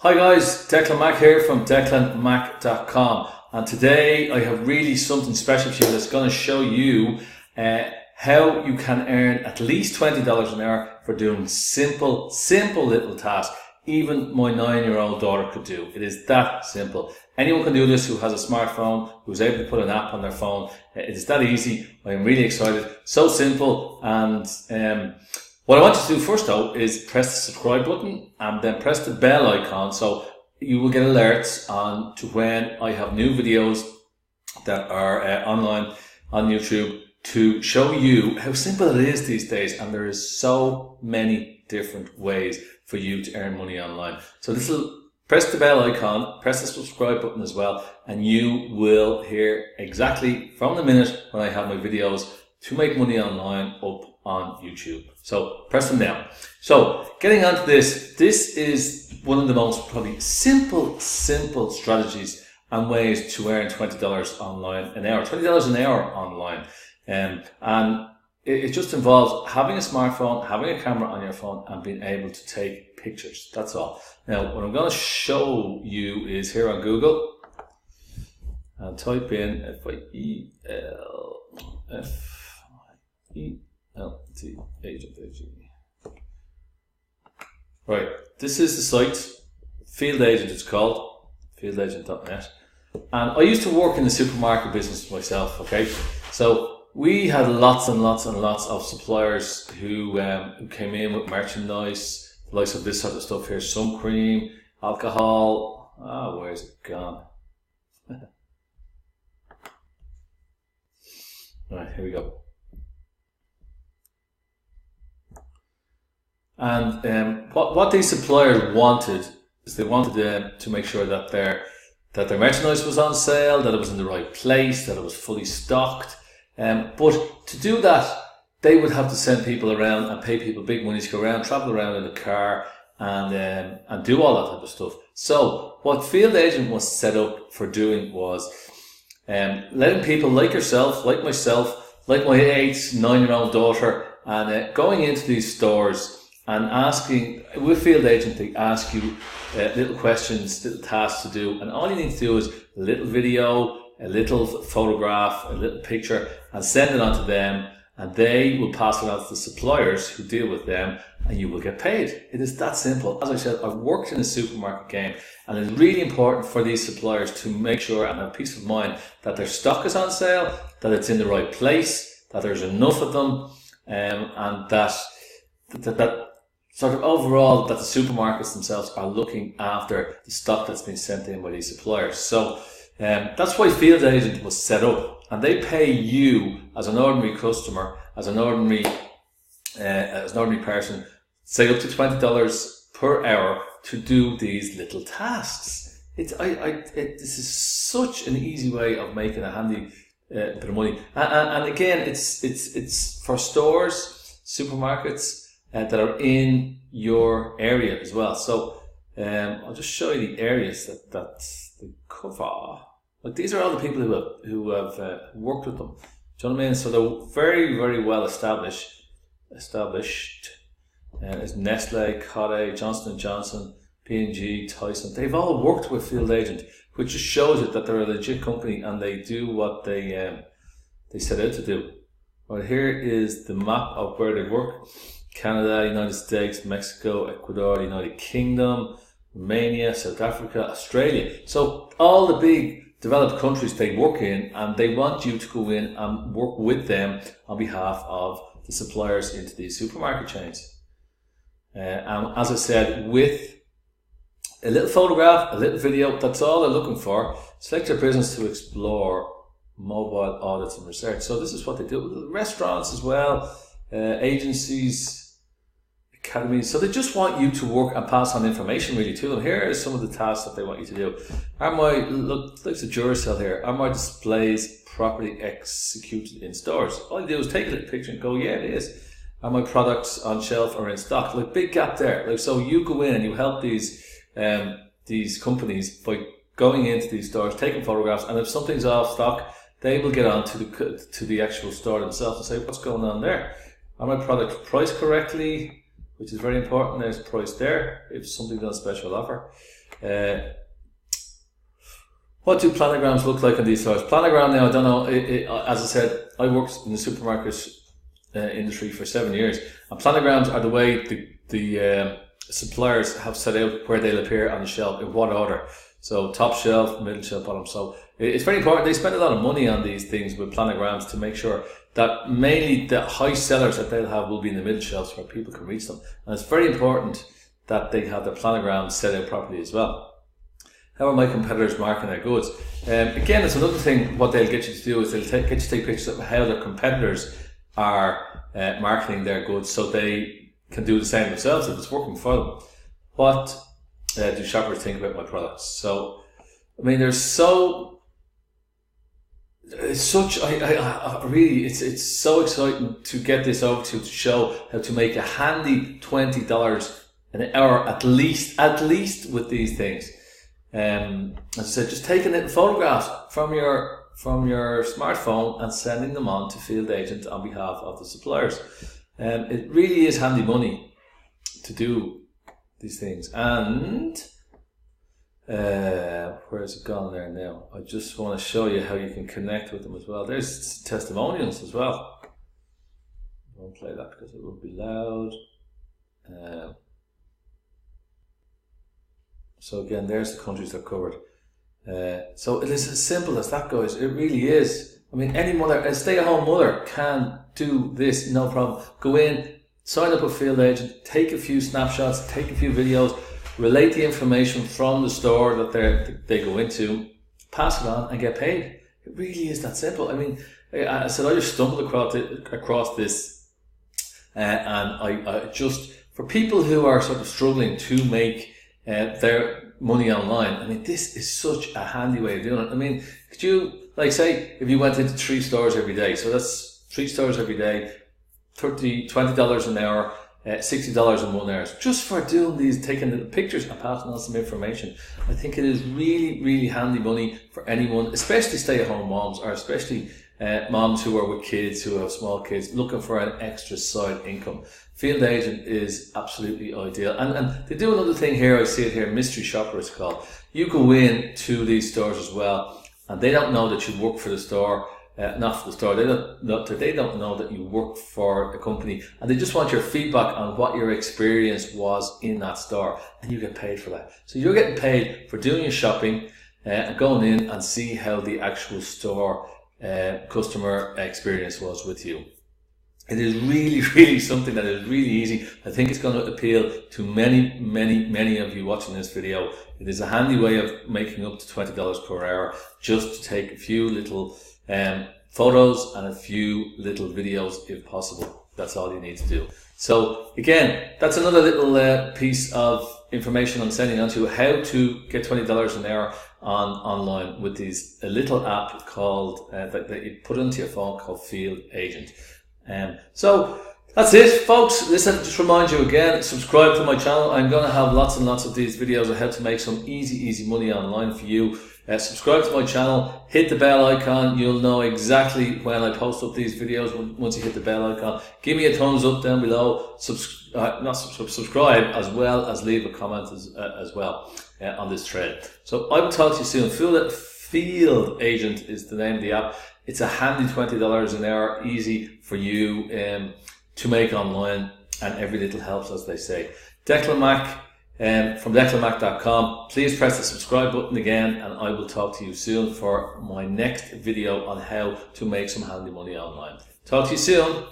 Hi guys, Declan Mack here from DeclanMack.com, and today I have really something special for you that's going to show you how you can earn at least $20 an hour for doing simple little tasks. Even my 9-year-old daughter could do. It is that simple. Anyone can do this who has a smartphone, who's able to put an app on their phone. It is that easy. I am really excited. So simple. And what I want you to do first though is press the subscribe button and then press the bell icon so you will get alerts on to when I have new videos that are online on YouTube to show you how simple it is these days. And there is so many different ways for you to earn money online. So this will press the bell icon, press the subscribe button as well, and you will hear exactly from the minute when I have my videos to make money online up on YouTube. So press them now. So getting onto this is one of the most probably simple strategies and ways to earn $20 online an hour, $20 an hour online. And it just involves having a smartphone, having a camera on your phone, and being able to take pictures. That's all. Now, what I'm going to show you is here on Google, and type in F-I-E-L-T agent. Right, this is the site, Field Agent it's called, fieldagent.net. And I used to work in the supermarket business myself, okay? So we had lots and lots of suppliers who came in with merchandise, the likes of this sort of stuff here, sun cream, alcohol. Where's it gone? Right, here we go. And what these suppliers wanted is they wanted to make sure that their merchandise was on sale, that it was in the right place, that it was fully stocked. But to do that, they would have to send people around and pay people big money to go around, travel around in a car, and do all that type of stuff. So what Field Agent was set up for doing was letting people like yourself, like myself, like my 9-year-old daughter, and going into these stores and asking, with Field Agent, they ask you little questions, little tasks to do, and all you need to do is a little video, a little photograph, a little picture, and send it on to them, and they will pass it on to the suppliers who deal with them, and you will get paid. It is that simple. As I said, I've worked in the supermarket game, and it's really important for these suppliers to make sure and have peace of mind that their stock is on sale, that it's in the right place, that there's enough of them, and that sort of overall that the supermarkets themselves are looking after the stock that's been sent in by these suppliers. So that's why Field Agent was set up, and they pay you as an ordinary customer, as an ordinary person, say up to $20 per hour to do these little tasks. This is such an easy way of making a handy bit of money, and again, it's for stores, supermarkets that are in your area as well. So I'll just show you the areas that they cover. Like, these are all the people who have worked with them. Do you know what I mean? So they're very well established. There's Nestle, Cotte, Johnson & Johnson, P&G, Tyson. They've all worked with Field Agent, which just shows it that they're a legit company and they do what they set out to do. Right, here is the map of where they work. Canada, United States, Mexico, Ecuador, the United Kingdom, Romania, South Africa, Australia. So all the big developed countries they work in, and they want you to go in and work with them on behalf of the suppliers into these supermarket chains. And as I said, with a little photograph, a little video, that's all they're looking for. Select your business to explore mobile audits and research. So this is what they do. Restaurants as well, agencies, academies. So they just want you to work and pass on information really to them. Here are some of the tasks that they want you to do. Looks like the Duracell here. Are my displays properly executed in stores? All you do is take a little picture and go, yeah, it is. Are my products on shelf or in stock? Like, big gap there. Like, so you go in and you help these companies by going into these stores, taking photographs, and if something's off stock, they will get on to the actual store themselves and say, what's going on there? Are my products priced correctly? Which is very important. There's price there if something's on special offer. What do planograms look like in these stores? Planogram now, I don't know. As I said, I worked in the supermarket industry for 7 years, and planograms are the way the suppliers have set out where they'll appear on the shelf in what order. So top shelf, middle shelf, bottom. So it's very important. They spend a lot of money on these things with planograms to make sure that mainly the high sellers that they'll have will be in the middle shelves where people can reach them. And it's very important that they have their planograms set out properly as well. How are my competitors marketing their goods? Again, it's another thing. What they'll get you to do is they'll get you to take pictures of how their competitors are marketing their goods, so they can do the same themselves if it's working for them. What do shoppers think about my products? So, I mean, it's so exciting to get this over to show how to make a handy $20 an hour at least with these things. As I said, just taking little photographs from your smartphone and sending them on to field agent on behalf of the suppliers. It really is handy money to do these things. And where's it gone there now? I just want to show you how you can connect with them as well. There's testimonials as well. I won't play that because it will be loud. So again, there's the countries they're covered. So it is as simple as that, guys. It really is. I mean, any mother, a stay-at-home mother can do this, no problem. Go in, sign up a field agent, take a few snapshots, take a few videos, relate the information from the store that they go into, pass it on and get paid. It really is that simple. I mean, I said I just stumbled across this and I just, for people who are sort of struggling to make their money online, I mean, this is such a handy way of doing it. I mean, could you, like, say, if you went into 3 stores every day, so that's 3 stores every day, $20 an hour, $60 in 1 hour, just for doing these, taking the pictures and passing on some information. I think it is really, really handy money for anyone, especially stay-at-home moms, or especially moms who are with kids, who have small kids, looking for an extra side income. Field agent is absolutely ideal. And they do another thing here, I see it here, mystery shopper it's called. You go in to these stores as well, and they don't know that you work for the store, not for the store, they don't know that you work for a company, and they just want your feedback on what your experience was in that store, and you get paid for that. So you're getting paid for doing your shopping and going in and see how the actual store customer experience was with you. It is really, really something that is really easy. I think it's going to appeal to many, many, many of you watching this video. It is a handy way of making up to $20 per hour, just to take a few little photos and a few little videos if possible. That's all you need to do. So again, that's another little piece of information I'm sending on to you, how to get $20 an hour online with a little app called that you put into your phone called Field Agent. So that's it, folks. Listen, just remind you again, subscribe to my channel. I'm going to have lots and lots of these videos on how to make some easy money online for you. Subscribe to my channel, hit the bell icon. You'll know exactly when I post up these videos once you hit the bell icon. Give me a thumbs up down below. Subscribe as well as leave a comment as well on this thread. So I will talk to you soon. Field Agent is the name of the app. It's a handy $20 an hour, easy for you to make online, and every little helps, as they say. Declan Mac from declanmac.com. Please press the subscribe button again, and I will talk to you soon for my next video on how to make some handy money online. Talk to you soon.